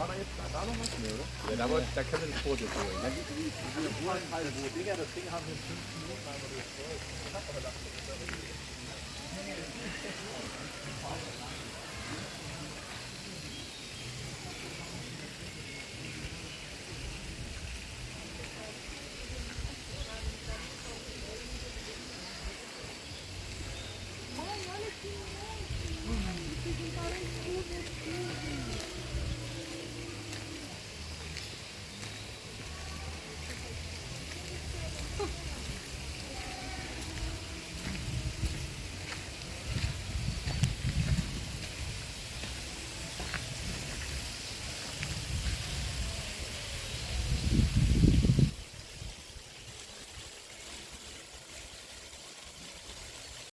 war da jetzt da noch was? Nee, oder? Ja, da können wir das Foto holen. Ne? Digga, das Ding haben wir in 5 Minuten einmal durchgeholt. Ich hab aber gedacht, Olha que legal!